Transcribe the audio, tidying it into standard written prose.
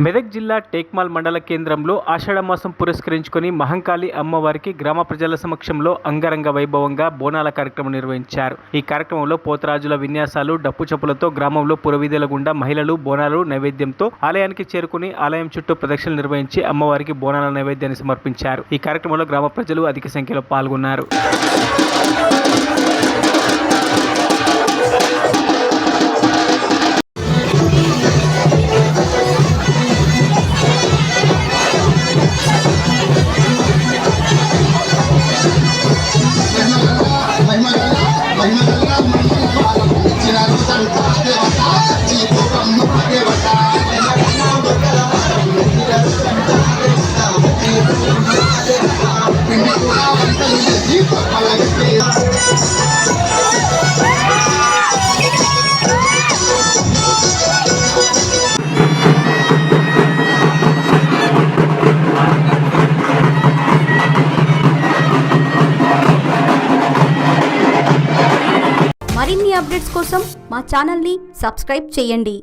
మెదక్ జిల్లా టేక్మాల్ మండల కేంద్రంలో ఆషాఢమాసం పురస్కరించుకొని మహంకాళి అమ్మవారికి గ్రామ ప్రజల సమక్షంలో అంగరంగ వైభవంగా బోనాల కార్యక్రమం నిర్వహించారు. ఈ కార్యక్రమంలో పోతరాజుల విన్యాసాలు, డప్పు చప్పులతో గ్రామంలో పురవీధుల గుండా మహిళలు బోనాలు నైవేద్యంతో ఆలయానికి చేరుకుని ఆలయం చుట్టూ ప్రదక్షిణలు నిర్వహించి అమ్మవారికి బోనాల నైవేద్యాన్ని సమర్పించారు. ఈ కార్యక్రమంలో గ్రామ ప్రజలు అధిక సంఖ్యలో పాల్గొన్నారు. మరిన్ని అప్డేట్స్ కోసం మా ఛానల్ని సబ్స్క్రైబ్ చేయండి.